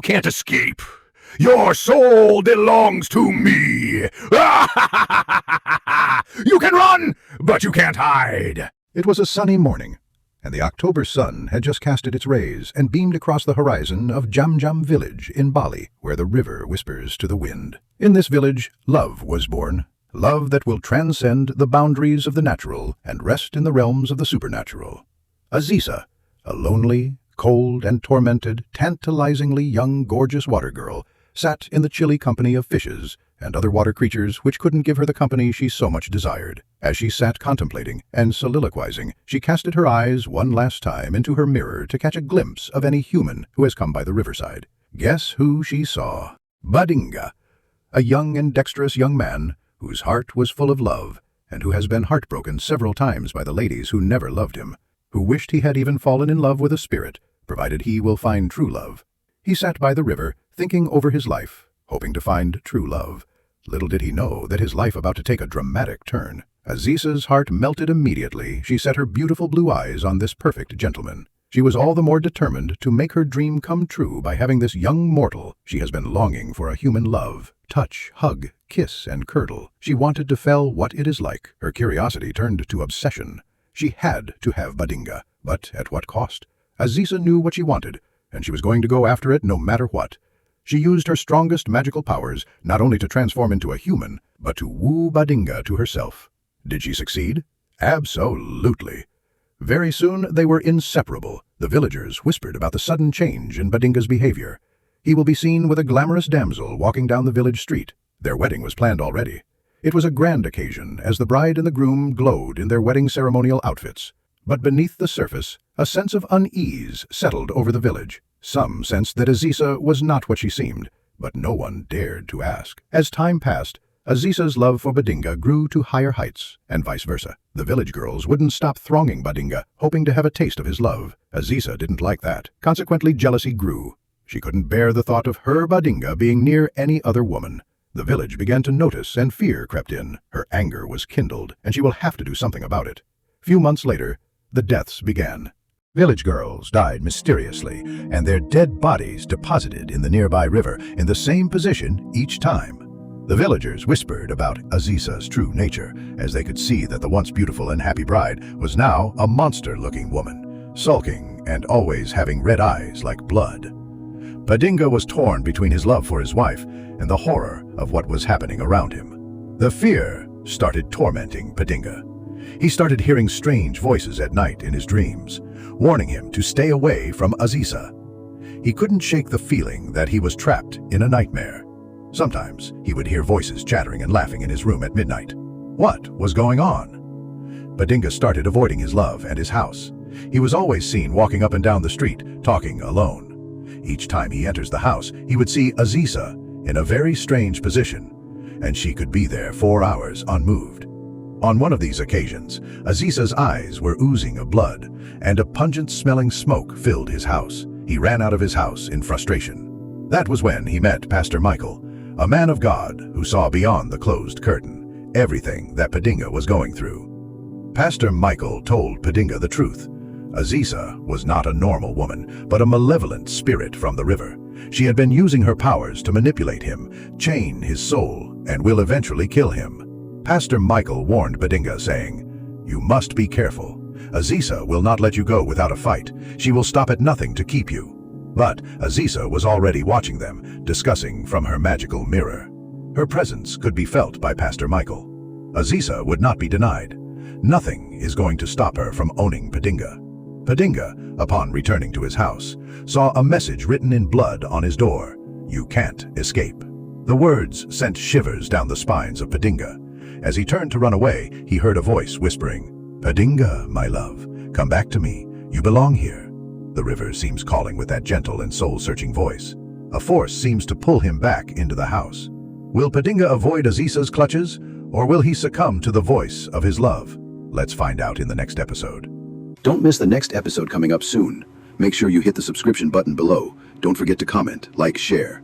can't escape. Your soul belongs to me. You can run, but you can't hide. It was a sunny morning, and the October sun had just casted its rays and beamed across the horizon of Jam Jam village in Bali, where the river whispers to the wind. In this village, love was born. Love that will transcend the boundaries of the natural and rest in the realms of the supernatural. Aziza, a lonely, cold, and tormented, tantalizingly young, gorgeous water girl, sat in the chilly company of fishes and other water creatures which couldn't give her the company she so much desired. As she sat contemplating and soliloquizing, she casted her eyes one last time into her mirror to catch a glimpse of any human who has come by the riverside. Guess who she saw? Badinga, a young and dexterous young man whose heart was full of love, and who has been heartbroken several times by the ladies who never loved him, who wished he had even fallen in love with a spirit, provided he will find true love. He sat by the river, thinking over his life, hoping to find true love. Little did he know that his life about to take a dramatic turn. Aziza's heart melted immediately. She set her beautiful blue eyes on this perfect gentleman. She was all the more determined to make her dream come true by having this young mortal she has been longing for a human love. Touch, hug, kiss, and curdle. She wanted to feel what it is like. Her curiosity turned to obsession. She had to have Badinga, but at what cost? Aziza knew what she wanted, and she was going to go after it no matter what. She used her strongest magical powers not only to transform into a human, but to woo Badinga to herself. Did she succeed? Absolutely. Very soon they were inseparable. The villagers whispered about the sudden change in Badinga's behavior. He will be seen with a glamorous damsel walking down the village street. Their wedding was planned already. It was a grand occasion, as the bride and the groom glowed in their wedding ceremonial outfits. But beneath the surface, a sense of unease settled over the village. Some sensed that Aziza was not what she seemed, but no one dared to ask. As time passed, Aziza's love for Badinga grew to higher heights, and vice versa. The village girls wouldn't stop thronging Badinga, hoping to have a taste of his love. Aziza didn't like that. Consequently, jealousy grew. She couldn't bear the thought of her Badinga being near any other woman. The village began to notice, and fear crept in. Her anger was kindled, and she will have to do something about it. Few months later, the deaths began. Village girls died mysteriously, and their dead bodies deposited in the nearby river in the same position each time. The villagers whispered about Aziza's true nature, as they could see that the once beautiful and happy bride was now a monster-looking woman, sulking and always having red eyes like blood. Badinga was torn between his love for his wife and the horror of what was happening around him. The fear started tormenting Badinga. He started hearing strange voices at night in his dreams, warning him to stay away from Aziza. He couldn't shake the feeling that he was trapped in a nightmare. Sometimes he would hear voices chattering and laughing in his room at midnight. What was going on? Badinga started avoiding his love and his house. He was always seen walking up and down the street, talking alone. Each time he enters the house, he would see Aziza in a very strange position, and she could be there 4 hours unmoved. On one of these occasions, Aziza's eyes were oozing of blood, and a pungent-smelling smoke filled his house. He ran out of his house in frustration. That was when he met Pastor Michael, a man of God who saw beyond the closed curtain everything that Badinga was going through. Pastor Michael told Badinga the truth. Aziza was not a normal woman, but a malevolent spirit from the river. She had been using her powers to manipulate him, chain his soul, and will eventually kill him. Pastor Michael warned Badinga, saying, "You must be careful. Aziza will not let you go without a fight. She will stop at nothing to keep you." But Aziza was already watching them, discussing from her magical mirror. Her presence could be felt by Pastor Michael. Aziza would not be denied. Nothing is going to stop her from owning Badinga. Badinga, upon returning to his house, saw a message written in blood on his door: "You can't escape." The words sent shivers down the spines of Badinga. As he turned to run away, he heard a voice whispering, "Badinga, my love, come back to me. You belong here." The river seems calling with that gentle and soul-searching voice. A force seems to pull him back into the house. Will Badinga avoid Aziza's clutches, or will he succumb to the voice of his love? Let's find out in the next episode. Don't miss the next episode coming up soon. Make sure you hit the subscription button below. Don't forget to comment, like, share.